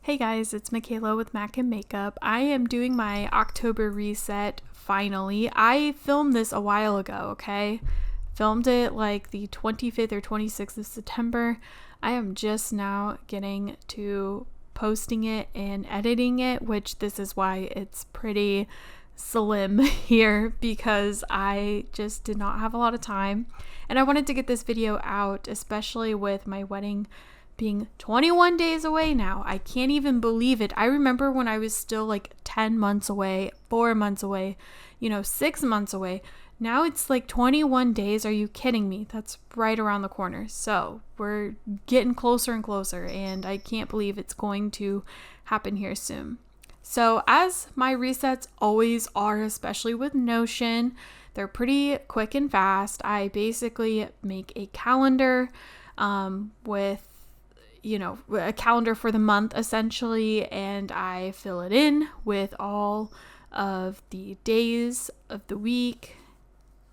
Hey guys, it's Makaliah with Mak and Makeup. I am doing my October reset finally. I filmed this a while ago, okay? Filmed it like the 25th or 26th of September. I am just now getting to posting it and editing it, which this is why it's pretty slim here because I just did not have a lot of time. And I wanted to get this video out, especially with my wedding being 21 days away now. I can't even believe it. I remember when I was still like 10 months away, 4 months away, 6 months away. Now it's like 21 days. Are you kidding me? That's right around the corner. So we're getting closer and closer, and I can't believe it's going to happen here soon. So as my resets always are, especially with Notion, they're pretty quick and fast. I basically make a calendar with a calendar for the month essentially, and I fill it in with all of the days of the week,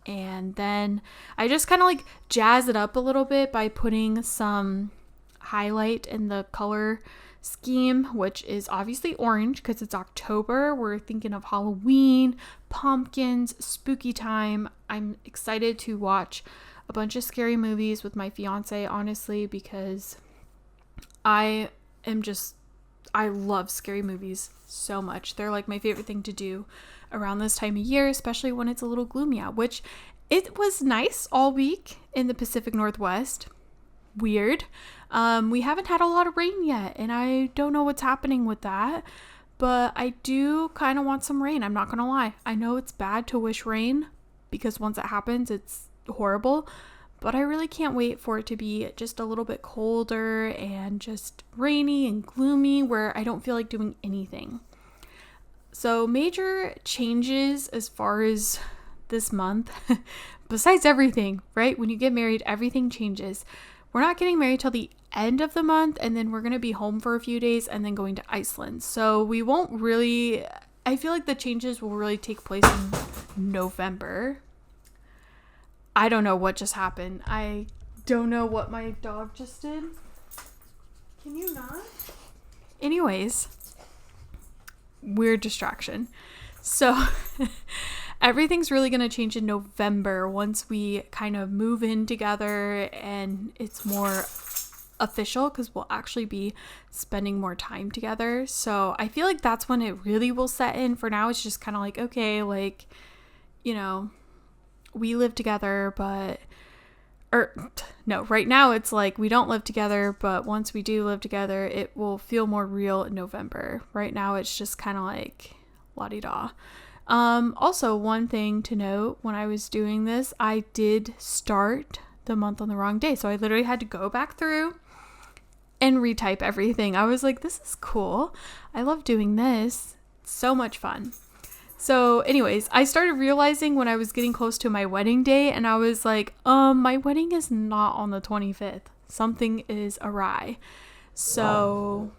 and then I just kind of like jazz it up a little bit by putting some highlight in the color scheme, which is obviously orange because it's October. We're thinking of Halloween, pumpkins, spooky time. I'm excited to watch a bunch of scary movies with my fiance, honestly, because I love scary movies so much. They're like my favorite thing to do around this time of year, especially when it's a little gloomy out, which it was nice all week in the Pacific Northwest. Weird. We haven't had a lot of rain yet, and I don't know what's happening with that, but I do kind of want some rain. I'm not going to lie. I know it's bad to wish rain because once it happens, it's horrible. But I really can't wait for it to be just a little bit colder and just rainy and gloomy where I don't feel like doing anything. So major changes as far as this month, besides everything, right? When you get married, everything changes. We're not getting married till the end of the month, and then we're going to be home for a few days and then going to Iceland. So we won't really, I feel like the changes will really take place in November. I don't know what just happened. I don't know what my dog just did. Can you not? Anyways, weird distraction. So everything's really going to change in November once we kind of move in together and it's more official because we'll actually be spending more time together. So I feel like that's when it really will set in. For now, it's just kind of like, okay, like, we live together, right now it's like we don't live together, but once we do live together, it will feel more real in November. Right now, it's just kind of like la-di-da. Also, one thing to note, when I was doing this, I did start the month on the wrong day. So I literally had to go back through and retype everything. I was like, this is cool. I love doing this. It's so much fun. So anyways, I started realizing when I was getting close to my wedding day, and I was like, my wedding is not on the 25th. Something is awry. So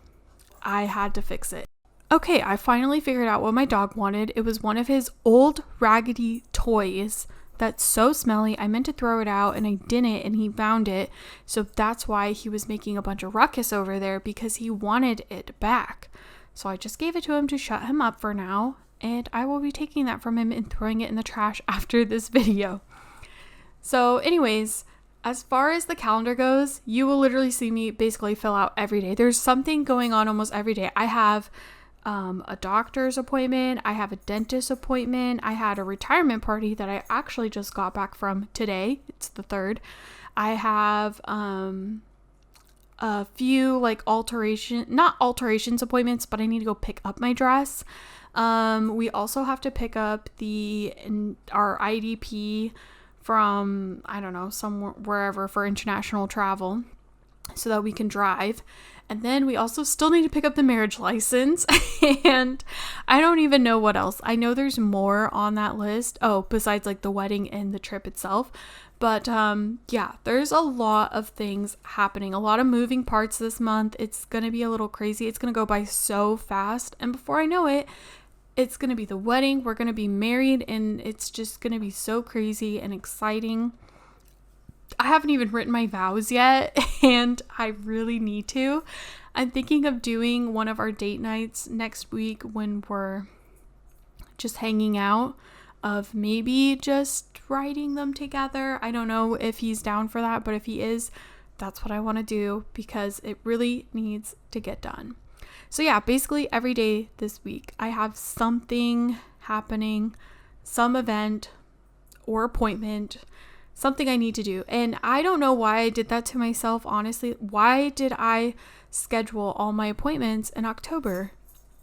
I had to fix it. Okay, I finally figured out what my dog wanted. It was one of his old raggedy toys that's so smelly. I meant to throw it out and I didn't, and he found it. So that's why he was making a bunch of ruckus over there, because he wanted it back. So I just gave it to him to shut him up for now. And I will be taking that from him and throwing it in the trash after this video. So anyways, as far as the calendar goes, you will literally see me basically fill out every day. There's something going on almost every day. I have a doctor's appointment. I have a dentist appointment. I had a retirement party that I actually just got back from today. It's the 3rd. I have a few like not alterations appointments, but I need to go pick up my dress. We also have to pick up our IDP from, I don't know, wherever for international travel so that we can drive. And then we also still need to pick up the marriage license, and I don't even know what else. I know there's more on that list. Oh, besides like the wedding and the trip itself. But yeah, there's a lot of things happening, a lot of moving parts this month. It's going to be a little crazy. It's going to go by so fast. And before I know it, it's going to be the wedding. We're going to be married, and it's just going to be so crazy and exciting. I haven't even written my vows yet, and I really need to. I'm thinking of doing one of our date nights next week when we're just hanging out, of maybe just writing them together. I don't know if he's down for that, but if he is, that's what I want to do because it really needs to get done. So yeah, basically every day this week I have something happening, some event or appointment, something I need to do. And I don't know why I did that to myself, honestly. Why did I schedule all my appointments in October?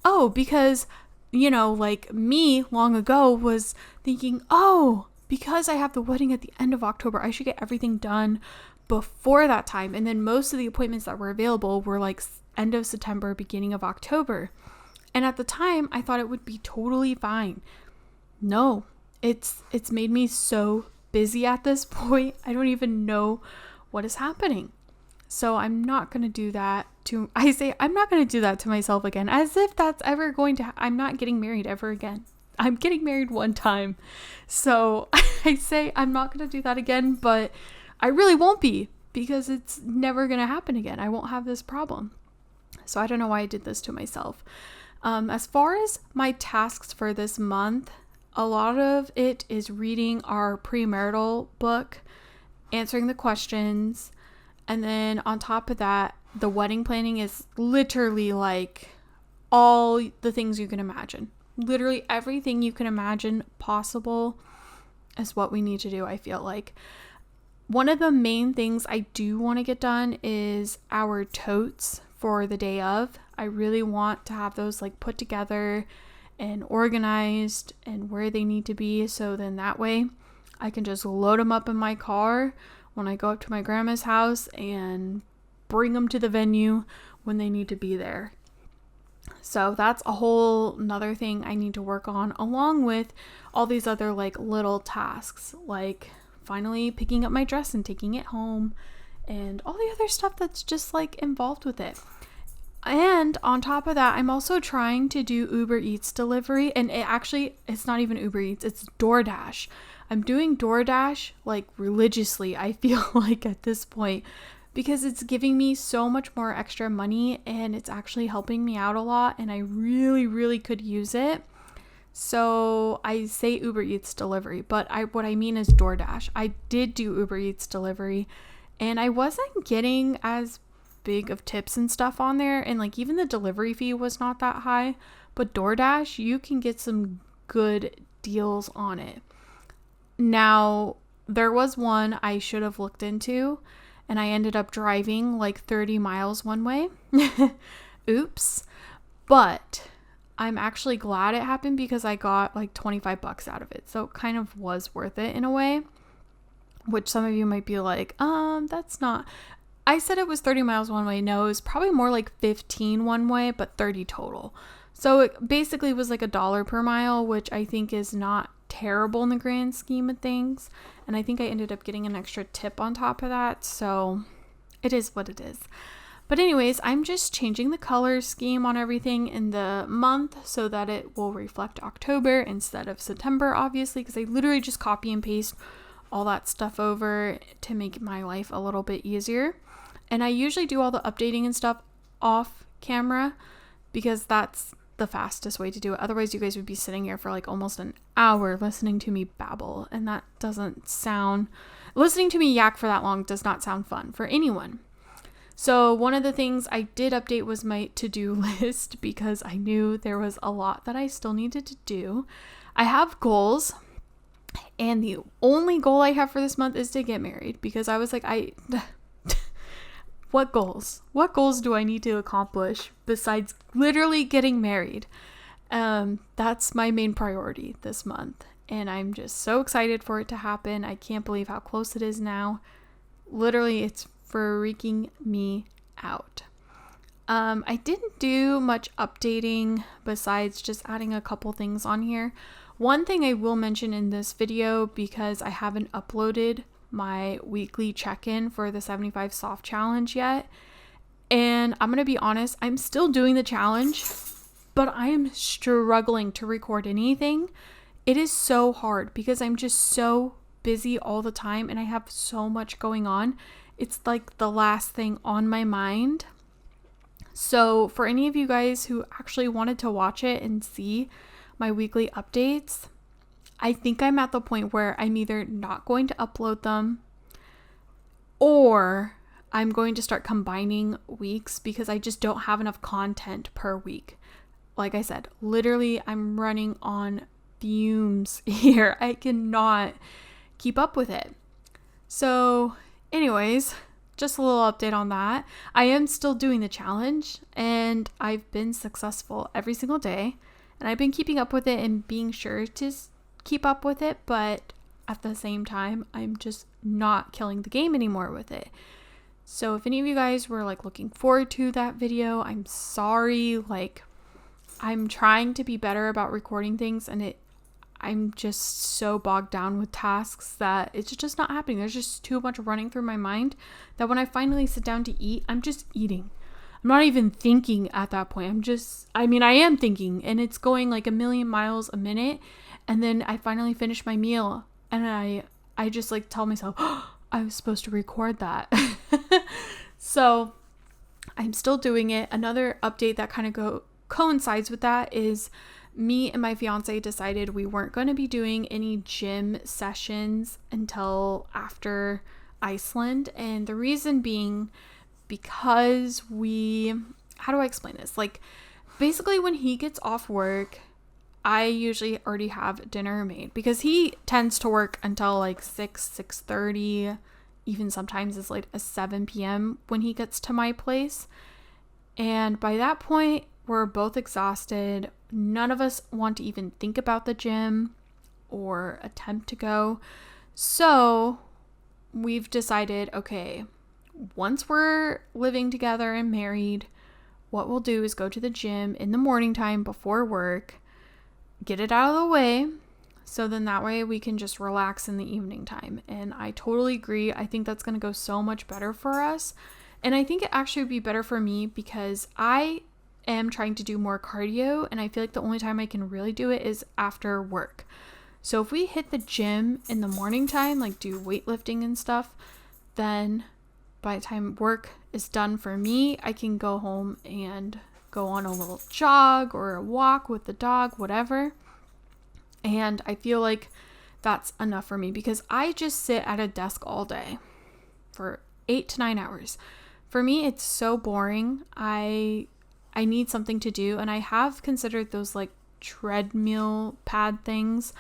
Oh, because like me long ago was thinking, oh, because I have the wedding at the end of October, I should get everything done before that time. And then most of the appointments that were available were like end of September, beginning of October. And at the time, I thought it would be totally fine. No, it's made me so busy at this point. I don't even know what is happening. So I'm not going to do that I'm not going to do that to myself again, as if that's ever going to, I'm not getting married ever again. I'm getting married one time. So I say I'm not going to do that again, but I really won't be, because it's never going to happen again. I won't have this problem. So I don't know why I did this to myself. As far as my tasks for this month, a lot of it is reading our premarital book, answering the questions, and then on top of that, the wedding planning is literally like all the things you can imagine. Literally everything you can imagine possible is what we need to do, I feel like. One of the main things I do want to get done is our totes for the day of. I really want to have those like put together and organized and where they need to be, so then that way I can just load them up in my car when I go up to my grandma's house and bring them to the venue when they need to be there. So that's a whole nother thing I need to work on, along with all these other like little tasks, like finally picking up my dress and taking it home and all the other stuff that's just like involved with it. And on top of that, I'm also trying to do Uber Eats delivery, and it's not even Uber Eats, it's DoorDash. I'm doing DoorDash like religiously, I feel like, at this point, because it's giving me so much more extra money and it's actually helping me out a lot, and I really, really could use it. So I say Uber Eats delivery, but what I mean is DoorDash. I did do Uber Eats delivery and I wasn't getting as big of tips and stuff on there, and like even the delivery fee was not that high, but DoorDash, you can get some good deals on it. Now, there was one I should have looked into, and I ended up driving like 30 miles one way. Oops. But I'm actually glad it happened because I got like $25 out of it. So it kind of was worth it in a way, which some of you might be like, that's not. I said it was 30 miles one way. No, it was probably more like 15 one way, but 30 total. So it basically was like $1 per mile, which I think is not terrible in the grand scheme of things. And I think I ended up getting an extra tip on top of that. So it is what it is. But anyways, I'm just changing the color scheme on everything in the month so that it will reflect October instead of September, obviously, because I literally just copy and paste all that stuff over to make my life a little bit easier. And I usually do all the updating and stuff off camera because that's the fastest way to do it. Otherwise, you guys would be sitting here for like almost an hour listening to me babble, and that doesn't sound, listening to me yak for that long does not sound fun for anyone. So one of the things I did update was my to-do list because I knew there was a lot that I still needed to do. I have goals, and the only goal I have for this month is to get married, because I was like, what goals? What goals do I need to accomplish besides literally getting married? That's my main priority this month. And I'm just so excited for it to happen. I can't believe how close it is now. Literally, it's freaking me out. I didn't do much updating besides just adding a couple things on here. One thing I will mention in this video, because I haven't uploaded my weekly check-in for the 75 soft challenge yet, and I'm gonna be honest, I'm still doing the challenge, but I am struggling to record anything. It is so hard because I'm just so busy all the time and I have so much going on. It's like the last thing on my mind. So for any of you guys who actually wanted to watch it and see my weekly updates, I think I'm at the point where I'm either not going to upload them or I'm going to start combining weeks because I just don't have enough content per week. Like I said, literally I'm running on fumes here. I cannot keep up with it. So anyways, just a little update on that. I am still doing the challenge and I've been successful every single day, and I've been keeping up with it and being sure to keep up with it, but at the same time, I'm just not killing the game anymore with it. So if any of you guys were like looking forward to that video, I'm sorry. Like, I'm trying to be better about recording things, and I'm just so bogged down with tasks that it's just not happening. There's just too much running through my mind that when I finally sit down to eat, I'm just eating. I'm not even thinking at that point. I am thinking, and it's going like a million miles a minute. And then I finally finish my meal and I just like tell myself, oh, I was supposed to record that. So I'm still doing it. Another update that kind of coincides with that is me and my fiance decided we weren't going to be doing any gym sessions until after Iceland. And the reason being because how do I explain this? Like, basically when he gets off work, I usually already have dinner made because he tends to work until like 6:30, even sometimes as late as 7 p.m. when he gets to my place. And by that point, we're both exhausted. None of us want to even think about the gym or attempt to go. So we've decided, okay, once we're living together and married, what we'll do is go to the gym in the morning time before work, get it out of the way, so then that way we can just relax in the evening time. And I totally agree. I think that's going to go so much better for us. And I think it actually would be better for me because I am trying to do more cardio, and I feel like the only time I can really do it is after work. So if we hit the gym in the morning time, like do weightlifting and stuff, then by the time work is done for me, I can go home and go on a little jog or a walk with the dog, whatever. And I feel like that's enough for me because I just sit at a desk all day for 8 to 9 hours. For me, it's so boring. I need something to do, and I have considered those like treadmill pad things,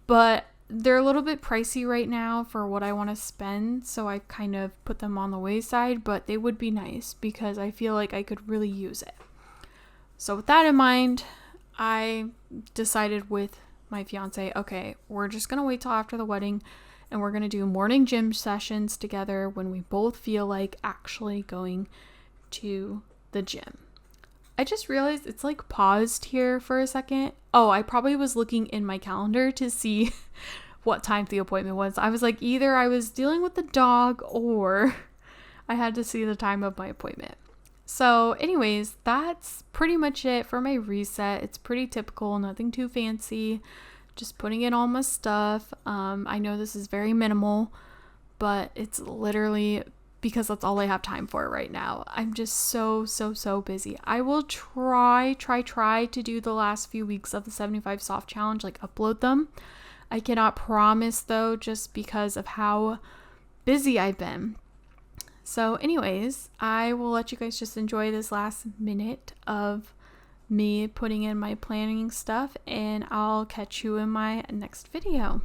but they're a little bit pricey right now for what I want to spend, so I kind of put them on the wayside, but they would be nice because I feel like I could really use it. So with that in mind, I decided with my fiance, okay, we're just going to wait till after the wedding and we're going to do morning gym sessions together when we both feel like actually going to the gym. I just realized it's like paused here for a second. Oh, I probably was looking in my calendar to see what time the appointment was. I was like, either I was dealing with the dog or I had to see the time of my appointment. So anyways, that's pretty much it for my reset. It's pretty typical, nothing too fancy. Just putting in all my stuff. I know this is very minimal, but it's literally because that's all I have time for right now. I'm just so busy. I will try to do the last few weeks of the 75 soft challenge, like upload them. I cannot promise though, just because of how busy I've been. So anyways, I will let you guys just enjoy this last minute of me putting in my planning stuff, and I'll catch you in my next video.